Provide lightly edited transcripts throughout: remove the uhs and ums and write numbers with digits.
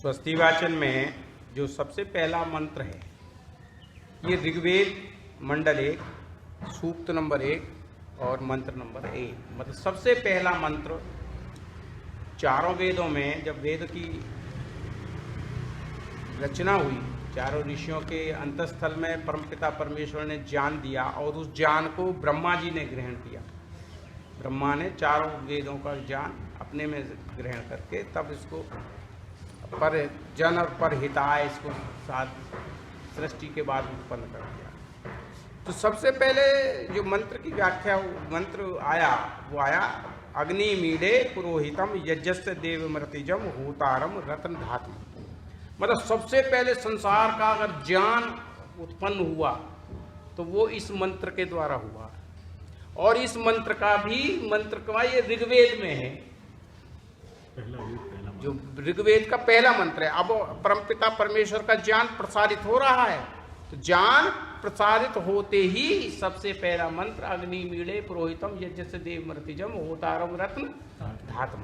स्वस्ति वाचन में जो सबसे पहला मंत्र है ये ऋग्वेद मंडल 1 सूक्त नंबर 1 और मंत्र नंबर 1। मतलब सबसे पहला मंत्र चारों वेदों में जब वेद की रचना हुई, चारों ऋषियों के अंतस्थल में परमपिता परमेश्वर ने ज्ञान दिया और उस ज्ञान को ब्रह्मा जी ने ग्रहण किया। ब्रह्मा ने चारों वेदों का ज्ञान अपने में ग्रहण करके तब इसको पर जन और पर हिताय इसको साथ सृष्टि के बाद उत्पन्न कर दिया। तो सबसे पहले जो मंत्र की व्याख्या मंत्र आया वो आया अग्नि मीडे पुरोहितम यज्ञस्य देव मृतिजम होतारम रत्न धातु। मतलब सबसे पहले संसार का अगर ज्ञान उत्पन्न हुआ तो वो इस मंत्र के द्वारा हुआ। और इस मंत्र का ये ऋग्वेद में है, जो ऋग्वेद का पहला मंत्र है। अब परमपिता परमेश्वर का ज्ञान प्रसारित हो रहा है, तो ज्ञान प्रसारित होते ही सबसे पहला मंत्र अग्नि मीड़े पुरोहितम यज्ञस्य देव मृतिजम होतारम रत्न धातु।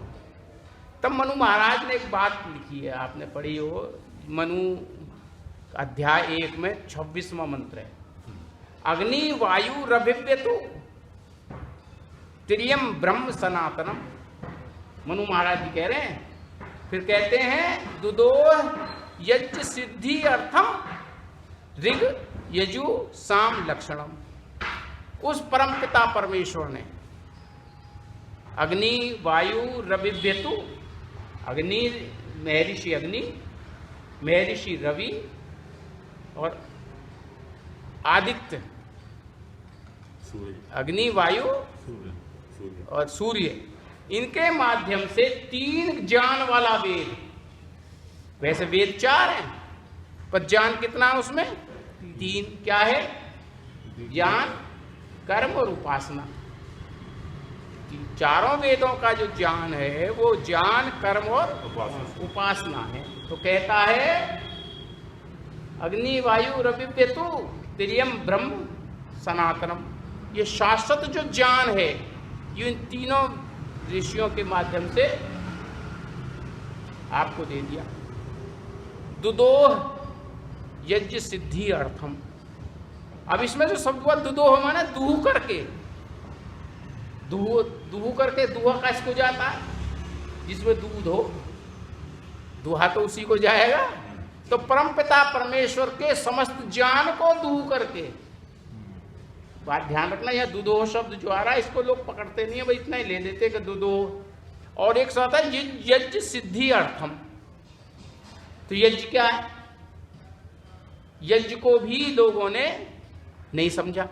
तब मनु महाराज ने एक बात लिखी है, आपने पढ़ी हो, मनु अध्याय 1 में 26वां मंत्र है, अग्नि वायु रभिव्यतु त्रियम ब्रह्म सनातनम। मनु महाराज जी कह रहे हैं, फिर कहते हैं दुदो यज्ञ सिद्धि अर्थम ऋग यजु साम लक्षणम। उस परमपिता परमेश्वर ने अग्नि वायु रविव्यतु, अग्नि महर्षि रवि और आदित्य, अग्नि वायु और सूर्य, इनके माध्यम से 3 ज्ञान वाला वेद। वैसे वेद 4 हैं पर ज्ञान कितना है उसमें? 3। क्या है? ज्ञान, कर्म और उपासना। चारों वेदों का जो ज्ञान है वो ज्ञान, कर्म और उपासना है। तो कहता है अग्नि वायु रविव्यतु त्रियम ब्रह्म सनातनम। ये शाश्वत जो ज्ञान है ये इन तीनों ऋषियों के माध्यम से आपको दे दिया। दुदोह यज्ञ सिद्धि अर्थम। अब इसमें जो शब्द हुआ दुदोह माने दूह करके, दूह करके, दूहा का इसको जाता है जिसमें दूध हो, दूहा तो उसी को जाएगा। तो परमपिता परमेश्वर के समस्त ज्ञान को दूह करके, बात ध्यान रखना, यह दुदोह शब्द जो आ रहा है इसको लोग पकड़ते नहीं है, भाई इतना ही ले लेते कि दुदोह। और एक साथ है यज्ञ सिद्धि अर्थम। तो यज्ञ क्या है? यज्ञ को भी लोगों ने नहीं समझा।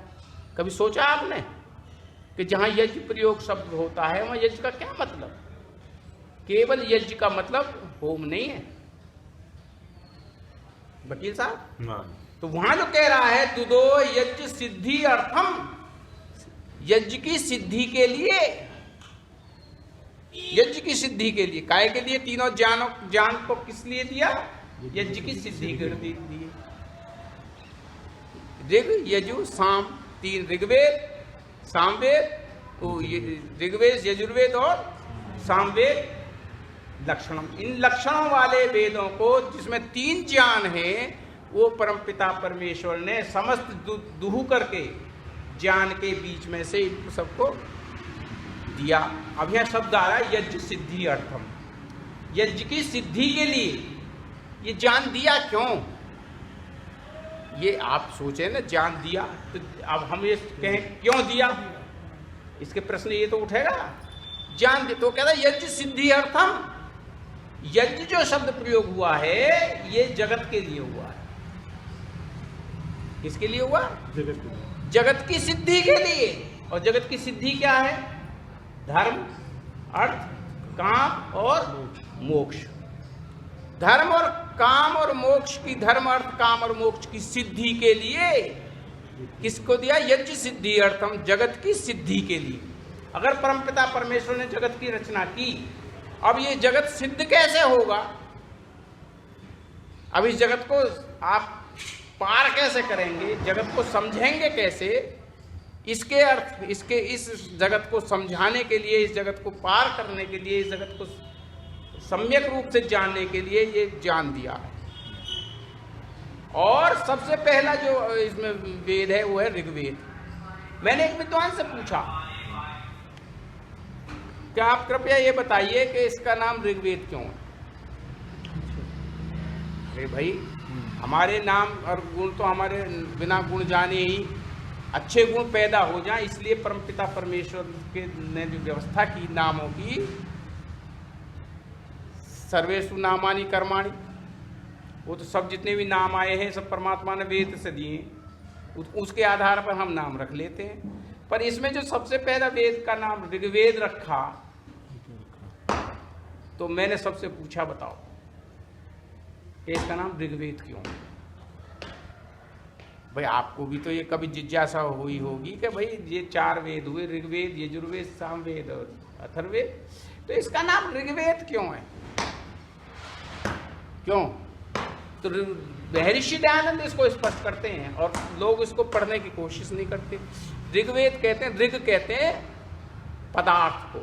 कभी सोचा आपने कि जहां यज्ञ प्रयोग शब्द होता है वहां यज्ञ का क्या मतलब? केवल यज्ञ का मतलब होम नहीं है वकील साहब। तो वहां जो कह रहा है दुदो यज्ञ सिद्धि अर्थम, यज्ञ की सिद्धि के लिए, यज्ञ की सिद्धि के लिए, काय के लिए? तीनों ज्ञान को किस लिए दिया? यज्ञ की सिद्धि कर दी। ऋग यजु साम, 3 ऋग्वेद, सामवेद, ऋग्वेद यजुर्वेद और सामवेद लक्षणम। इन लक्षणों वाले वेदों को जिसमें 3 ज्ञान है वो परमपिता परमेश्वर ने समस्त दूह करके ज्ञान के बीच में से इन सबको दिया। अब यह शब्द आ रहा है यज्ञ सिद्धि अर्थम। यज्ञ की सिद्धि के लिए ये ज्ञान दिया क्यों? ये आप सोचे ना, ज्ञान दिया तो अब हम ये कहें क्यों दिया, इसके प्रश्न ये तो उठेगा। ज्ञान दे तो कहता है यज्ञ सिद्धि अर्थम। यज्ञ जो शब्द प्रयोग हुआ है ये जगत के लिए हुआ है। किसके लिए हुआ? जगत की सिद्धि के लिए। और जगत की सिद्धि क्या है? धर्म, अर्थ, काम और मोक्ष। धर्म और काम और मोक्ष की, धर्म अर्थ काम और मोक्ष की सिद्धि के लिए किसको दिया? यज्ञ सिद्धि अर्थम, जगत की सिद्धि के लिए। अगर परमपिता परमेश्वर ने जगत की रचना की, अब ये जगत सिद्ध कैसे होगा? अब इस जगत को आप पार कैसे करेंगे? जगत को समझेंगे कैसे? इसके अर्थ, इस जगत को समझाने के लिए, इस जगत को पार करने के लिए, इस जगत को सम्यक रूप से जानने के लिए ये ज्ञान दिया है। और सबसे पहला जो इसमें वेद है वो है ऋग्वेद। मैंने एक विद्वान से पूछा, क्या आप कृपया ये बताइए कि इसका नाम ऋग्वेद क्यों है? अरे भाई, हमारे नाम और गुण तो हमारे बिना गुण जाने ही अच्छे गुण पैदा हो जाएं, इसलिए परमपिता परमेश्वर के ने जो व्यवस्था की नामों की, सर्वेषु नामानि कर्माणि, वो तो सब जितने भी नाम आए हैं सब परमात्मा ने वेद से दिए, उसके आधार पर हम नाम रख लेते हैं। पर इसमें जो सबसे पहला वेद का नाम ऋग्वेद रखा, तो मैंने सबसे पूछा, बताओ कि इसका नाम ऋग्वेद क्यों? भाई आपको भी तो ये कभी जिज्ञासा हुई होगी कि भाई ये 4 वेद हुए, ऋग्वेद, यजुर्वेद, सामवेद और अथर्ववेद, तो इसका नाम ऋग्वेद क्यों है? क्यों? तो महर्षि दयानंद इसको स्पष्ट करते हैं और लोग इसको पढ़ने की कोशिश नहीं करते। ऋग्वेद कहते हैं, ऋग कहते हैं पदार्थ को,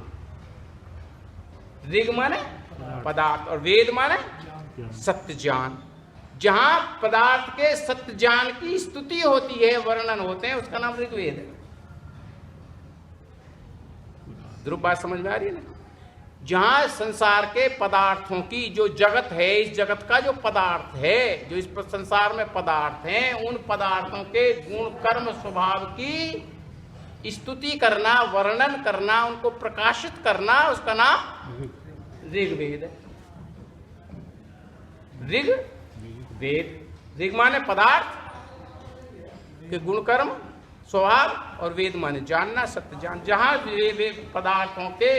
ऋग माने पदार्थ और वेद माने सत्य ज्ञान। जहां पदार्थ के सत्य ज्ञान की स्तुति होती है, वर्णन होते हैं, उसका नाम ऋग्वेद है। ध्रुव बात समझ में आ रही है ना? जहां संसार के पदार्थों की, जो जगत है, इस जगत का जो पदार्थ है, जो इस संसार में पदार्थ हैं, उन पदार्थों के गुण कर्म स्वभाव की स्तुति करना, वर्णन करना, उनको प्रकाशित करना, उसका नाम ऋग्वेद है। ऋग वेद, ऋग माने पदार्थ के गुण कर्म स्वभाव और वेद माने जानना, सत्य जान। जहां वे पदार्थों के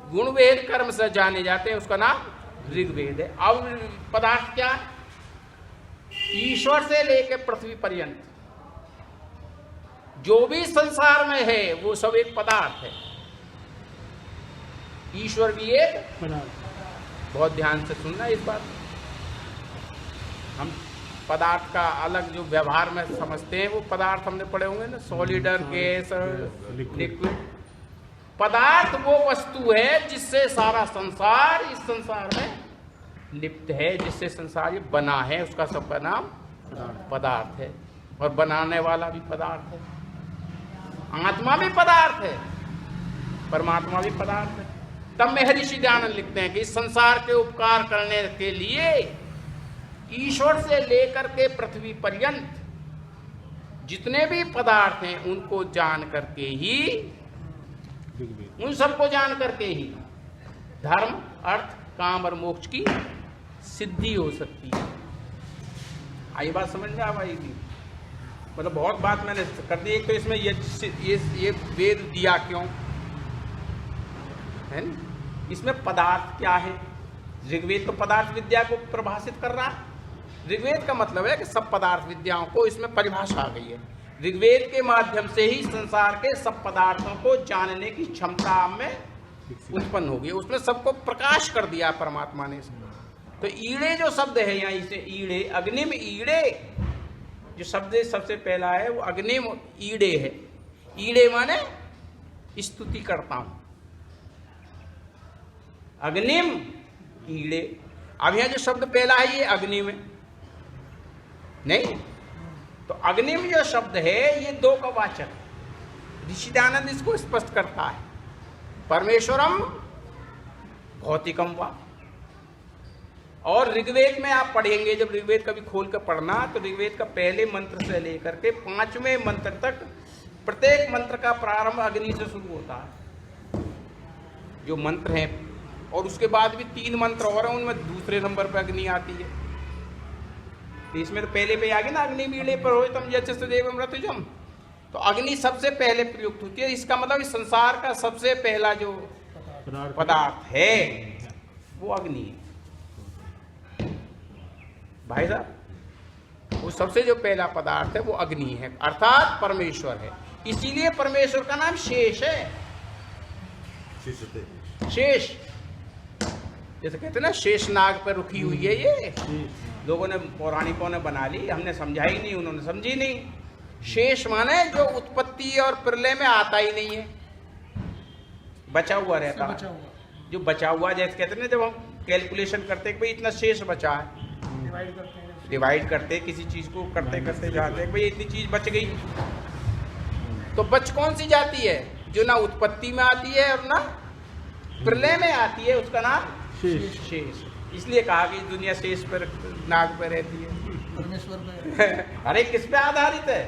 गुण वेद कर्म से जाने जाते हैं, उसका नाम ऋग्वेद है। अब पदार्थ क्या? ईश्वर से लेकर पृथ्वी पर्यंत जो भी संसार में है वो सब एक पदार्थ है। ईश्वर भी एक पदार्थ। बहुत ध्यान से सुनना इस बात। हम पदार्थ का अलग जो व्यवहार में समझते हैं, वो पदार्थ हमने पढ़े होंगे ना, सॉलिड, गैस, लिक्विड। पदार्थ वो वस्तु है जिससे सारा संसार इस संसार में लिप्त है, जिससे संसार ये बना है, उसका सबका नाम पदार्थ है। और बनाने वाला भी पदार्थ है। आत्मा भी पदार्थ है, परमात्मा भी पदार्थ है। तब महर्षि दयानंद लिखते हैं कि इस संसार के उपकार करने के लिए ईश्वर से लेकर के पृथ्वी पर्यंत जितने भी पदार्थ हैं, उनको जान करके ही, उन सबको जान करके ही धर्म, अर्थ, काम और मोक्ष की सिद्धि हो सकती है। आई बात समझ में आ पाएगी? मतलब बहुत बात मैंने कर दी। एक तो इसमें ये वेद दिया क्यों है ना? इसमें पदार्थ क्या है? ऋग्वेद तो पदार्थ विद्या को परिभाषित कर रहा है। ऋग्वेद का मतलब है कि सब पदार्थ विद्याओं को इसमें परिभाषा आ गई है। ऋग्वेद के माध्यम से ही संसार के सब पदार्थों को जानने की क्षमता में उत्पन्न होगी। उसमें सबको प्रकाश कर दिया परमात्मा ने। तो ईड़े जो शब्द है यहाँ, इसे ईड़े, अग्निम ईड़े जो शब्द सबसे पहला है वो अग्निम ईड़े है। ईड़े माने स्तुति करता हूं, अग्निम ईड़े। अब यहाँ जो शब्द पहला है ये अग्निम है नहीं, तो अग्निम जो शब्द है ये दो का वाचक है। ऋषि दयानंद इसको स्पष्ट करता है, परमेश्वरम भौतिकम वा। और ऋग्वेद में आप पढ़ेंगे, जब ऋग्वेद कभी खोल कर पढ़ना, तो ऋग्वेद का पहले मंत्र से लेकर के 5वें मंत्र तक प्रत्येक मंत्र का प्रारंभ अग्नि से शुरू होता है जो मंत्र हैं। और उसके बाद भी 3 मंत्र और हैं, उनमें दूसरे नंबर पर अग्नि आती है। इसमें तो पहले पे आ गया ना, अग्नि मीड़े पर हो तम जैसे सदैव मृत्युजम। तो अग्नि सबसे पहले प्रयुक्त होती है। इसका मतलब इस संसार का सबसे पहला जो पदार्थ है वो अग्नि है भाई साहब। वो सबसे जो पहला पदार्थ है वो अग्नि है, अर्थात परमेश्वर है। इसीलिए परमेश्वर का नाम शेष है। शेष जैसे कहते हैं ना, शेष नाग पर रुकी हुई है। ये लोगों ने, पौराणिकों ने बना ली, हमने समझाई नहीं, उन्होंने समझी नहीं। शेष माने जो उत्पत्ति और प्रलय में आता ही नहीं है, बचा हुआ रहता है। जो बचा हुआ, जैसे कहते हैं ना, जब हम कैलकुलेशन करते हैं कि भाई इतना शेष बचा है, डिवाइड करते किसी चीज को करते करते जाते हैं, भाई इतनी चीज बच गई, तो बच कौन सी जाती है? जो ना उत्पत्ति में आती है और ना प्रलय में आती है, उसका नाम शेष। इसलिए कहा कि दुनिया शेष पर, नाग पर रहती है, परमेश्वर पे। अरे किस पे आधारित है?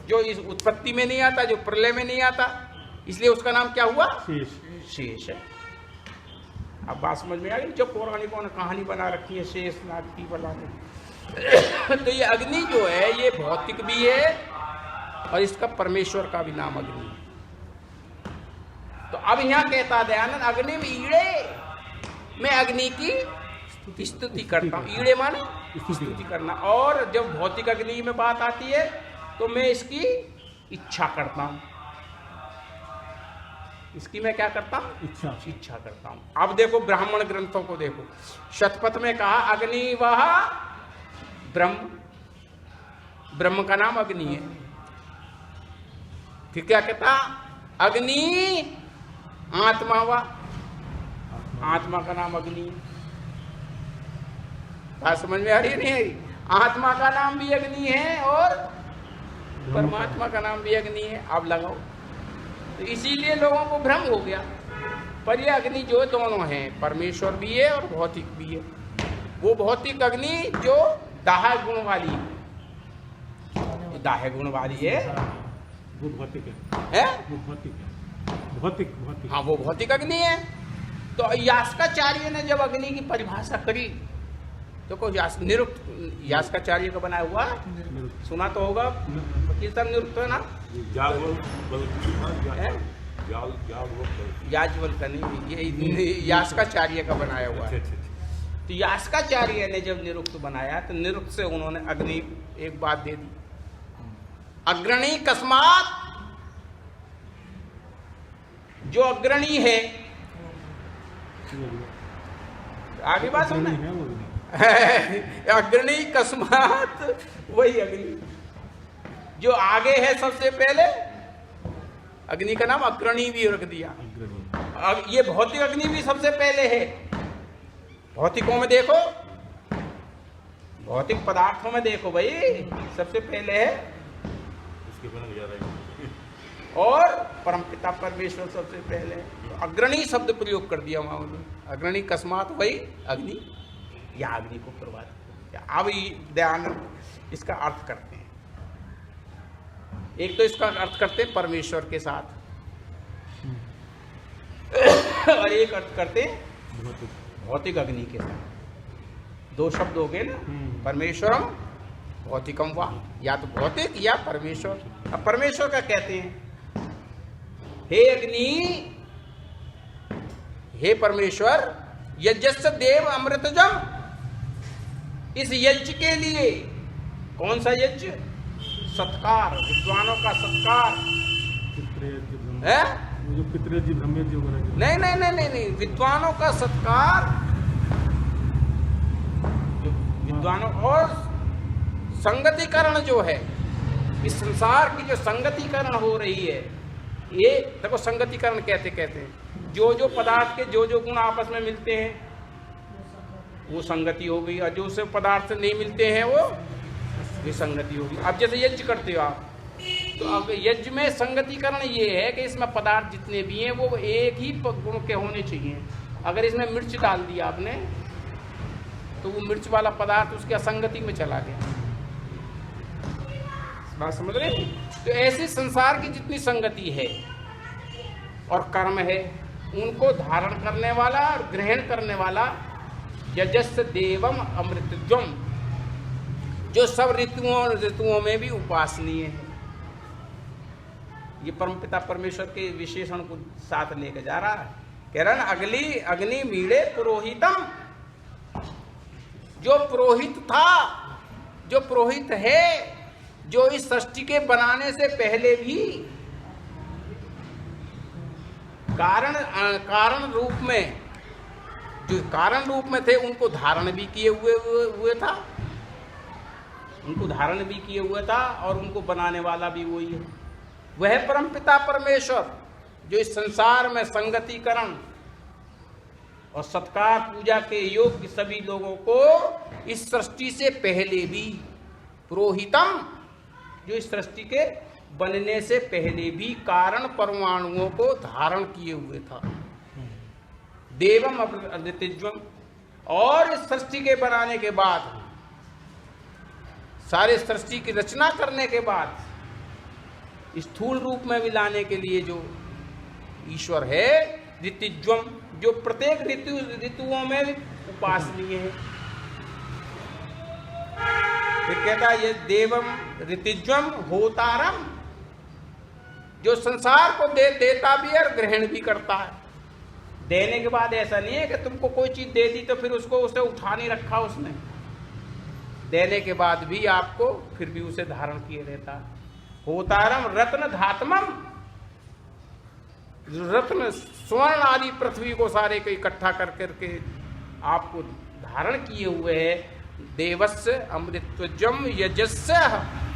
जो इस उत्पत्ति में नहीं आता, जो प्रलय में नहीं आता, इसलिए उसका नाम क्या हुआ? शेष है। अब बात समझ में आ गई? जो पौराणिकों ने कहानी बना रखी है शेष नाग की बना तो ये अग्नि जो है ये भौतिक भी है और इसका परमेश्वर का भी नाम अग्नि है। तो अब यहाँ कहता दयानंद, अग्नि में ईड़े, मैं अग्नि की स्तुति करता हूँ। ईड़े माने स्तुति करना। और जब भौतिक अग्नि में बात आती है तो मैं इसकी इच्छा करता हूँ। इसकी मैं क्या करता हूँ? इच्छा करता हूँ। अब देखो ब्राह्मण ग्रंथों को देखो, शतपथ में कहा अग्नि वह ब्रह्म, ब्रह्म का नाम अग्नि है। फिर क्या कहता? अग्नि आत्मा वा, आत्मा का नाम अग्नि है। बात समझ में आ रही नहीं है? आत्मा का नाम भी अग्नि है और परमात्मा का नाम भी अग्नि है। अब लगाओ, तो इसीलिए लोगों को भ्रम हो गया। पर ये अग्नि जो दोनों हैं, परमेश्वर भी है और भौतिक भी है। वो भौतिक अग्नि जो दाह गुण वाली है, दाह गुण वाली है, वो भौतिक है? वो भौतिक है, भौतिक। हाँ, वो भौतिक अग्नि है। तो यास्काचार्य ने जब अग्नि की परिभाषा करी तो को निरुक्त, यास्काचार्य का बनाया हुआ सुना तो होगा, वकील साहब, निरुक्त है ना? याज्वल का नहीं, ये यास्काचार्य का बनाया हुआ है। तो यास्काचार्य ने जब निरुक्त बनाया तो निरुक्त से उन्होंने अग्नि एक बात दे दी, अग्रणी कस्मात, जो अग्रणी है, आगे बात सुनना, अग्रणी कस्मात वही अग्नि जो आगे है सबसे पहले, अग्नि का नाम अग्रणी भी रख दिया। अब ये भौतिक अग्नि भी सबसे पहले है। भौतिकों में देखो, भौतिक पदार्थों में देखो भाई, सबसे पहले है और परमपिता परमेश्वर सबसे पहले। तो अग्रणी शब्द प्रयोग कर दिया वहां उन्होंने, अग्रणी कस्मात वही अग्नि, या अग्नि को प्रभावित। अब ध्यान इसका अर्थ करते हैं। एक तो इसका अर्थ करते हैं परमेश्वर के साथ और एक अर्थ करते हैं भौतिक अग्नि के साथ। दो शब्द हो गए ना, परमेश्वरम भौतिकम वा, या तो भौतिक या परमेश्वर। अब परमेश्वर का कहते हैं, हे अग्नि, हे परमेश्वर, यज्ञस्य देव अमृतजम, इस यज्ञ के लिए, कौन सा यज्ञ? सत्कार, विद्वानों का सत्कार है, जो पितृयज्ञ ब्रह्मयज्ञ वगैरह। नहीं नहीं नहीं नहीं नहीं, विद्वानों का सत्कार, विद्वानों और संगतिकरण जो है, इस संसार की जो संगतिकरण हो रही है, ये देखो संगतिकरण कहते हैं, जो जो पदार्थ के जो जो गुण आपस में मिलते हैं वो संगति हो गई, और जो से पदार्थ नहीं मिलते हैं वो विसंगति होगी। अब जैसे यज्ञ करते हो आप, तो अब यज्ञ में संगतिकरण ये है कि इसमें पदार्थ जितने भी हैं वो एक ही गुण के होने चाहिए। अगर इसमें मिर्च डाल दिया आपने तो वो मिर्च वाला पदार्थ उसके असंगति में चला गया। बात समझ रहे? तो ऐसे संसार की जितनी संगति है और कर्म है, उनको धारण करने वाला और ग्रहण करने वाला यजस्य देवम अमृतज्वम, जो सब ऋतुओं में भी उपासनीय है। ये परमपिता परमेश्वर के विशेषण को साथ लेकर जा रहा है। कह रहा है ना, अग्नि मीड़े पुरोहितम, जो पुरोहित था, जो पुरोहित है, जो इस सृष्टि के बनाने से पहले भी कारण रूप में, जो कारण रूप में थे, उनको धारण भी किए हुए था, उनको धारण भी किए हुए था, और उनको बनाने वाला भी वही है। वह परमपिता परमेश्वर जो इस संसार में संगतिकरण और सत्कार पूजा के योग्य सभी लोगों को इस सृष्टि से पहले भी, पुरोहितम जो इस सृष्टि के बनने से पहले भी कारण परमाणुओं को धारण किए हुए था, देवम अमृतज्वम, और इस सृष्टि के बनाने के बाद, सारे सृष्टि की रचना करने के बाद स्थूल रूप में भी लाने के लिए जो ईश्वर है, ऋतिज्वम, जो प्रत्येक ऋतुओं में भी उपासनीय है। फिर कहता है ये देवम ऋतिज्वम होतारम, जो संसार को देता भी है और ग्रहण भी करता है। देने के बाद ऐसा नहीं है कि तुमको कोई चीज दे दी तो फिर उसको उसे उठा नहीं रखा उसने, देने के बाद भी आपको फिर भी उसे धारण किए रहता है। होतारम रत्न धातमम, रत्न स्वर्ण आदि पृथ्वी को सारे को इकट्ठा कर करके आपको धारण किए हुए है। देवस्य अमृतज्वम यजस्य,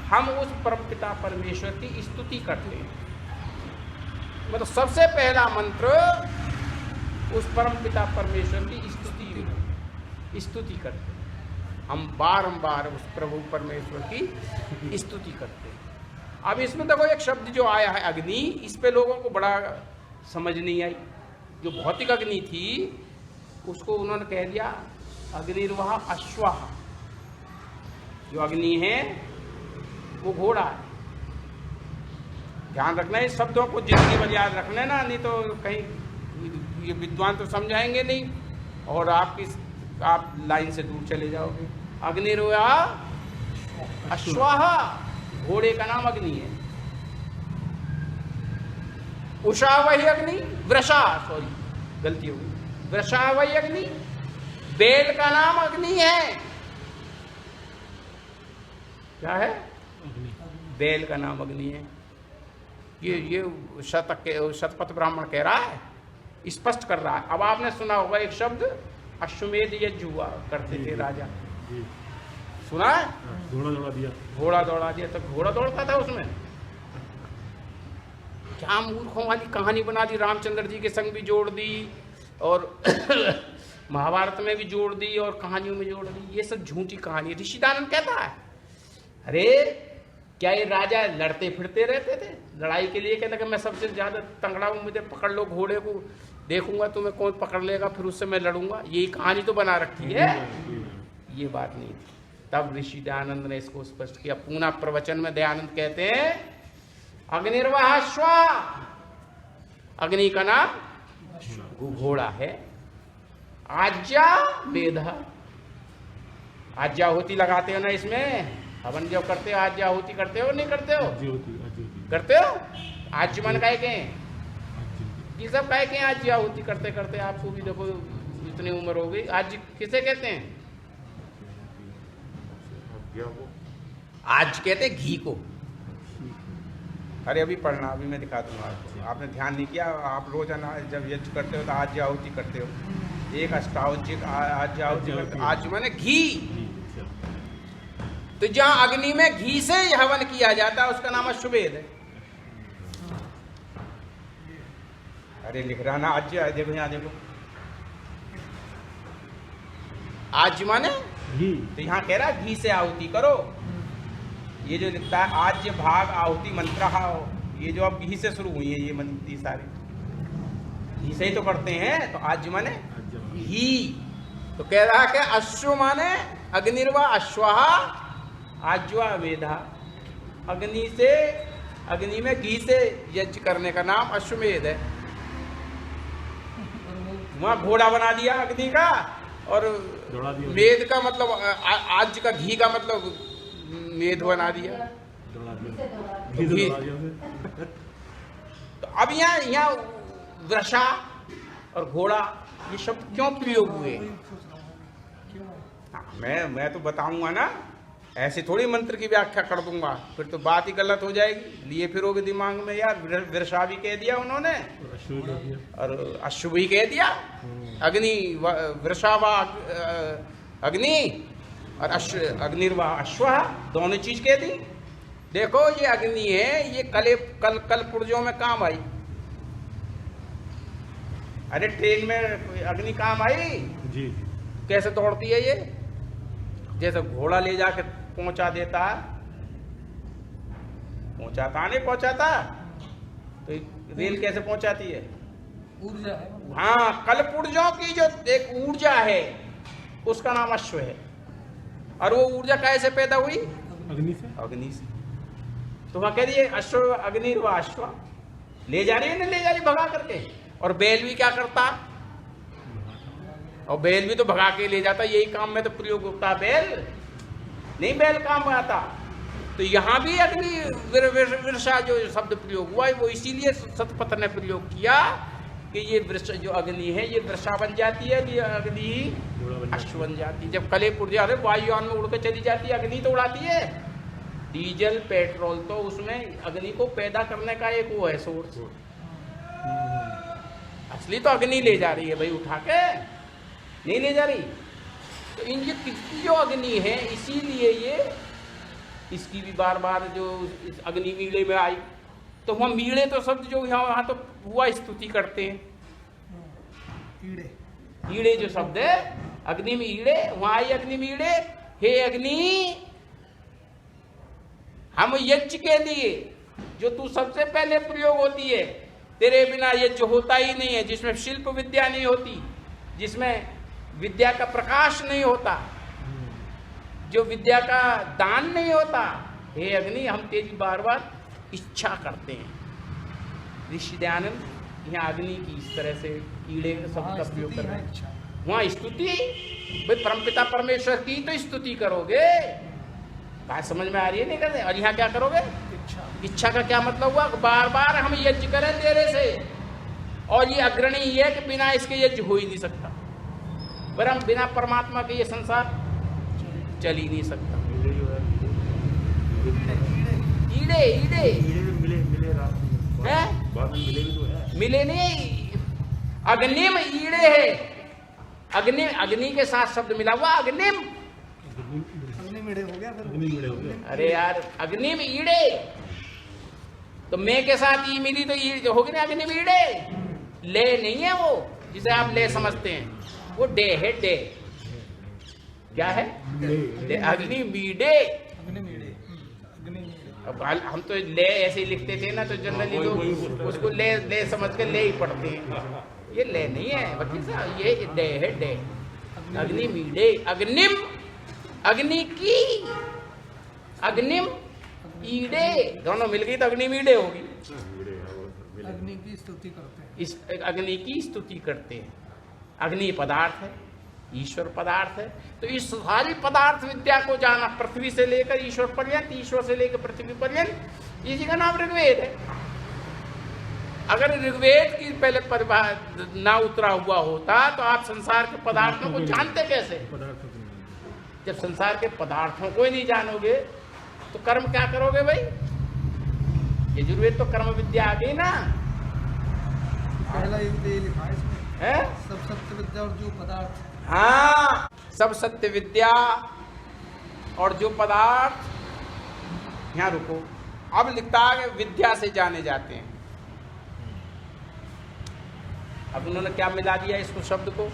हम उस परमपिता परमेश्वर की स्तुति करते हैं। मतलब सबसे पहला मंत्र उस परमपिता परमेश्वर की स्तुति करते हैं। हम बारंबार उस प्रभु परमेश्वर की स्तुति करते हैं। अब इसमें देखो एक शब्द जो आया है अग्नि, इस पे लोगों को बड़ा समझ नहीं आई। जो भौतिक अग्नि थी उसको उन्होंने कह दिया अग्निर्वाह अश्वाह, जो अग्नि है वो घोड़ा है। ध्यान रखना इस शब्दों को, जिंदगी भर याद रखना ना, नहीं तो कहीं ये विद्वान तो समझाएंगे नहीं और आप लाइन से दूर चले जाओगे। अग्निर्वाह अश्वाह, घोड़े का नाम अग्नि है। उषा वही अग्नि, वृषा, सॉरी गलती हो गई, वृषा वही अग्नि, बेल का नाम अग्नि है। क्या है? बेल का नाम अग्नि है। ये शतपथ ब्राह्मण कह रहा है, स्पष्ट कर रहा है। अब आपने सुना होगा एक शब्द अश्वमेध यज्ञ हुआ करते थे राजा, सुना है? घोड़ा दौड़ा दिया, घोड़ा दौड़ा दिया। तो घोड़ा दौड़ता था उसमें? क्या मूर्खों वाली कहानी बना दी, रामचंद्र जी के संग भी जोड़ दी और महाभारत में भी जोड़ दी और कहानियों में जोड़ दी। ये सब झूठी कहानी। ऋषिदानंद कहता है अरे क्या ये राजा लड़ते फिरते रहते थे लड़ाई के लिए? कहता कि मैं सबसे ज्यादा तंगड़ा हूं, मुझे पकड़ लो, घोड़े को देखूंगा तुम्हें कौन पकड़ लेगा, फिर उससे मैं लड़ूंगा। यही कहानी तो बना रखी है, ये बात नहीं थी। तब ऋषि दयानंद ने इसको स्पष्ट किया। पूना प्रवचन में दयानंद कहते हैं अग्निर्वाह श्वा, अग्नि का नाम घोड़ा है। आज्ञा वेद, आज्ञाहुति लगाते हो ना इसमें, हवन जो करते हो आज्ञाहुति करते हो नहीं करते हो? करते हो। आज मन काय के ये सब काय के आज्ञाहुति करते करते आपको भी देखो इतनी उम्र हो गई। आज किसे कहते हैं? आज कहते हैं घी को। अरे अभी पढ़ना, अभी मैं दिखा दूंगा आपको। आपने ध्यान नहीं किया, आप रोजाना जब यज्ञ करते हो तो आज्ञाहुति करते हो। एक अष्टाहुति आज्ञाहुति, आज माने घी। तो जहां अग्नि में घी से हवन किया जाता है उसका नाम अश्वमेध है। अरे लिख रहा ना आज, देखो यहाँ देखो, आज माने घी। तो यहाँ कह रहा है घी से आहुति करो। ये जो लिखता है आज्य भाग आहुति मंत्र, ये जो अब घी से शुरू हुई है ये मंत्र सारे घी से ही तो करते हैं। तो आज्य माने घी। तो कह रहा है कि अश्व माने अग्निर्वा अश्वाहा आज्वा वेदा, अग्नि से, अग्नि में घी से यज्ञ करने का नाम अश्वमेध है। वहां घोड़ा बना दिया अग्नि का, और वेद का मतलब आज का घी का मतलब मेध बना दिया। तो अब यहाँ वृषा और घोड़ा ये शब्द क्यों प्रयोग हुए? मैं तो बताऊंगा ना, ऐसे थोड़ी मंत्र की व्याख्या कर दूंगा, फिर तो बात ही गलत हो जाएगी। लिए फिरोगे दिमाग में यार, वृषा भी कह दिया उन्होंने और अश्व भी कह दिया। अग्नि वृषा व अग्नि और अग्निर्वा अश्व, दोनों चीज कह दी। देखो ये अग्नि है, ये कल पुर्जों में काम आई। अरे ट्रेन में कोई अग्नि काम आई, जी कैसे दौड़ती है ये? जैसे घोड़ा ले जाके पहुंचा देता, पहुंचाता नहीं पहुंचाता, तो रेल कैसे पहुंचाती है? ऊर्जा है। हाँ, कल्प ऊर्जाओं की जो एक ऊर्जा है उसका नाम अश्व है। और वो ऊर्जा कैसे पैदा हुई? अग्नि से। अग्नि से। तो वहां कह रही है अश्व अग्नि व अश्व, ले जा रही है, नहीं ले जा रही भगा करके। और बैल भी क्या करता? और बैल भी तो भगा के ले जाता, यही काम में तो प्रयोग होता बैल, नहीं बैल काम आता। तो यहाँ भी अग्नि विरसा जो शब्द प्रयोग हुआ है वो इसीलिए सतपथ ने प्रयोग किया कि ये वृष जो अग्नि है ये वृषा बन जाती है, ये अग्नि अश्व बन जाती है। जब कले पुर्जा से वायुयान में उड़ के चली जाती है, अग्नि तो उड़ाती है। डीजल पेट्रोल तो उसमें अग्नि को पैदा करने का एक वो है सोर्स, असली तो अग्नि ले जा रही है भाई, उठा के नहीं ले जा रही। तो इन ये किसकी जो अग्नि है, इसीलिए ये इसकी भी बार बार जो इस अग्नि मीड़े में आई। तो वहाँ मीड़े तो शब्द जो यहाँ तो हुआ स्तुति करते हैं, कीड़े ईड़े जो शब्द है अग्नि में ईड़े, वहां आई अग्नि में ईड़े। हे अग्नि, हम यज्ञ के लिए जो तू सबसे पहले प्रयोग होती है, तेरे बिना यज्ञ होता ही नहीं है, जिसमें शिल्प विद्या नहीं होती, जिसमें विद्या का प्रकाश नहीं होता, जो विद्या का दान नहीं होता। हे अग्नि, हम तेरी बार बार इच्छा करते हैं। ऋषि दयानंद यहाँ अग्नि की इस तरह से कीड़े शब्द का प्रयोग कर रहे हैं। वहाँ स्तुति, भाई परमपिता परमेश्वर की तो स्तुति करोगे, बात समझ में आ रही है? नहीं करते। और यहाँ क्या करोगे? इच्छा का क्या मतलब हुआ? बार बार हम यज्ञ करें तेरे से, और ये अग्रणी ये है कि बिना इसके यज्ञ हो ही नहीं सकता। पर हम बिना परमात्मा के ये संसार चल ही नहीं सकता। ईड़े ईड़े मिले रात में हैं? बाद में मिले भी तो है। मिले नहीं, अग्निम ईड़े है। अग्नि, अग्नि के साथ शब्द मिला हुआ अग्निम। अग्नि मेढ़े हो गया फिर। अग्नि मिले हो गए। अरे यार, अग्निम ईड़े, तो मैं के साथ ई मिली तो ई होगी ना अग्निम ईड़े। ले नहीं है वो जिसे आप ले समझते हैं, वो डे है। डे क्या है? अग्नि मीडे। अग्नि मेढ़े, अग्नि मेढ़े। अब हम तो ले ऐसे ही लिखते थे ना, तो जनरली लोग उसको ले ले समझ के ले ही पढ़ते हैं। ये ले नहीं है वकील साहब, ये डे है। डे, अग्नि मीडे, अग्निम, अग्नि की, अग्निम ईडे, दोनों मिल गई तो अग्नि मीडे होगी। अग्नि की स्तुति करते हैं। इस अग्नि की स्तुति करते हैं। अग्नि पदार्थ है, ईश्वर पदार्थ है। तो इस सारी पदार्थ विद्या को जाना, पृथ्वी से लेकर ईश्वर पर्यंत, ईश्वर से लेकर पृथ्वी पर्यंत, इसी का नाम ऋग्वेद है। अगर ऋग्वेद की पहले परिभाषा ना उतरा हुआ होता तो आप संसार के पदार्थों को जानते कैसे? जब संसार के पदार्थों को ही नहीं जानोगे तो कर्म क्या करोगे भाई? यजुर्वेद तो कर्म विद्या आ गई ना। पहला युग ये लिखा है इसमें, है? सब सत्य विद्या और जो पदार्थ। हाँ, सब सत्य विद्या और जो पदार्थ। यहाँ रुको, अब लिखता है विद्या से जाने जाते हैं। अब उन्होंने क्या मिला दिया इसको, शब्द को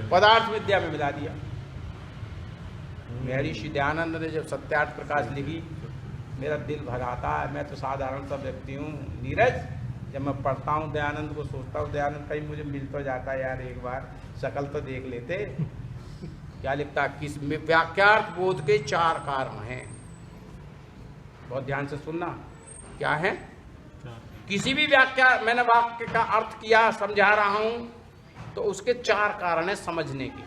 पदार्थ विद्या में मिला दिया। महर्षि दयानंद ने जब सत्यार्थ प्रकाश लिखी, मेरा दिल भर आता है। मैं तो साधारण सा व्यक्ति हूँ नीरज, जब मैं पढ़ता हूँ दयानंद को, सोचता हूँ दयानंद कहीं मुझे मिल तो जाता यार, एक बार शकल तो देख लेते। क्या लिखता? किस में वाक्यार्थ बोध के 4 कारण हैं। बहुत ध्यान से सुनना, क्या है? किसी भी व्याख्या, मैंने वाक्य का अर्थ किया, समझा रहा हूं तो उसके 4 कारण है समझने के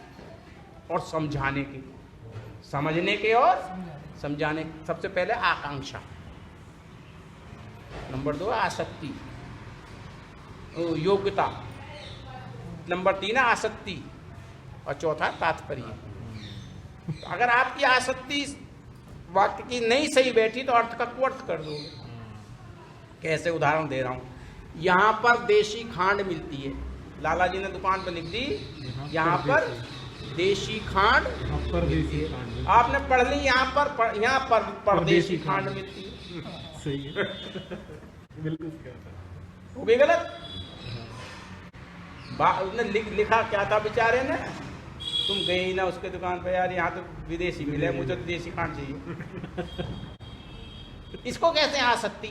और समझाने के। समझने के और समझाने के। सबसे पहले आकांक्षा, नंबर 2 आसक्ति, योग्यता, नंबर 3 आसक्ति, और चौथा तात्पर्य। तो अगर आपकी आसक्ति वाक्य की नहीं सही बैठी तो अर्थ का कुअर्थ कर दोगे। कैसे? उदाहरण दे रहा हूं। यहाँ पर देशी खांड मिलती है, लाला जी ने दुकान पर लिख दी, यहाँ पर देशी खांड मिलती है। आपने पढ़ ली यहाँ पर परदेशी खांड मिलती है। सही है। बिल्कुल वो भी गलत। उसने लिखा क्या था बेचारे ने, तुम गए ही ना उसके दुकान पे, यार यहाँ तो विदेशी मिले, मुझे तो देसी खान चाहिए। इसको कैसे आ सकती